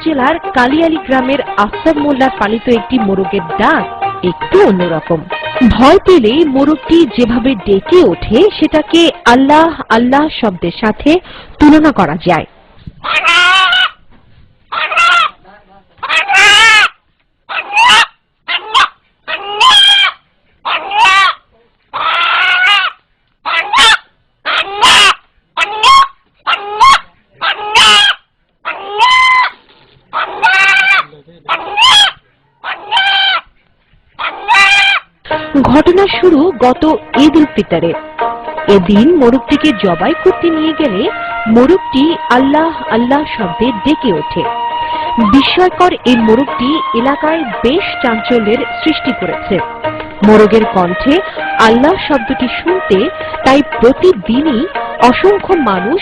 জেলার কালিয়ালী গ্রামের আফতাব মোল্লার পালিত একটি মোরগের ডাক একটু অন্যরকম। ভয় পেলেই মোরগটি যেভাবে ডেকে ওঠে সেটাকে আল্লাহ আল্লাহ শব্দের সাথে তুলনা করা যায়। ঘটনা শুরু গত ঈদ উল ফিতরে। এদিন মোরগটিকে জবাই করতে নিয়ে গেলে মোরগটি আল্লাহ আল্লাহ শব্দে ডেকে ওঠে। বিস্ময়কর এই মোরগটি এলাকায় বেশ চাঞ্চল্যের সৃষ্টি করেছে। মোরগের কণ্ঠে আল্লাহ শব্দটি শুনতে তাই প্রতিদিনই অসংখ্য মানুষ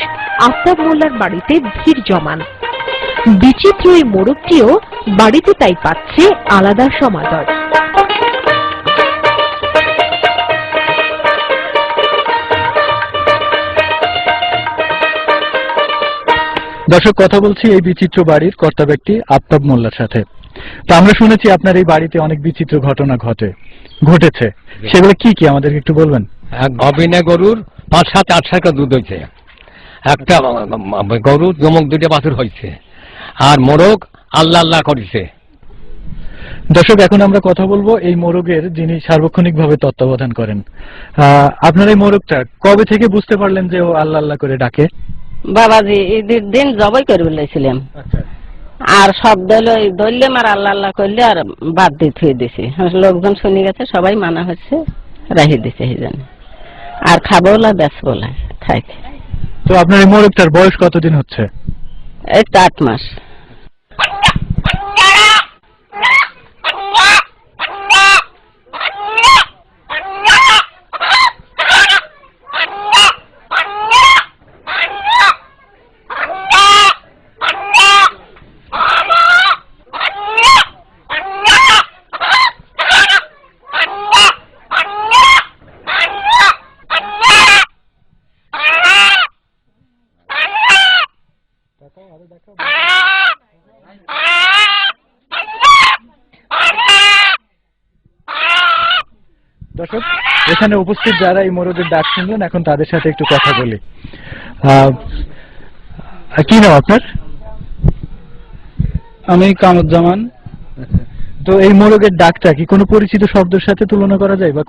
আফতাব মোল্লার বাড়িতে ভিড় জমান। বিচিত্র এই মোরগটিও বাড়িতে তাই পাচ্ছে আলাদা সমাদর। দর্শক, কথা বলছি এই বিচিত্র বাড়ির কর্তা ব্যক্তি আফতাব মোল্লার সাথে। তো আমরা শুনেছি আপনার এই বাড়িতে অনেক বিচিত্র ঘটনা ঘটেছে, সেগুলো কি কি আমাদেরকে একটু বলবেন? এক অবিনা গরুর ৫-৭-৮ দুধ হয়েছে, একটা গরুর জমক 2টা বাছুর হয়েছে, আর মোরগ আল্লাহ আল্লাহ করেছে। দর্শক, এখন আমরা কথা বলবো এই মোরগের যিনি সার্বক্ষণিকভাবে তত্ত্বাবধান করেন। আপনার এই মোরগটা কবে থেকে বুঝতে পারলেন যে ও আল্লাহ আল্লাহ করে ডাকে? বাবাজি ঈদের দিন জবাই করে বলেছিলাম, আর শব্দ ধরলাম আর আল্লাহ আল্লাহ করলে আর বাদ দিয়ে থুয়ে দিছি। লোকজন শুনে গেছে, সবাই মানা হচ্ছে, রাহি দিছে এই জন্য। আর খাবো না বেচবো না, থাকে। তো আপনার এই মোরগটার বয়স কতদিন হচ্ছে? এই 8 মাস। দর্শক, এখানে উপস্থিত যারা এই মোরগের ডাক শুনলেন, এখন তাদের সাথে একটু কথা বলি। কি নাম আপনার? আমি কামরুজ্জামান। তো এই মোরগের ডাকটা কি কোনো পরিচিত শব্দের সাথে তুলনা করা যায় বা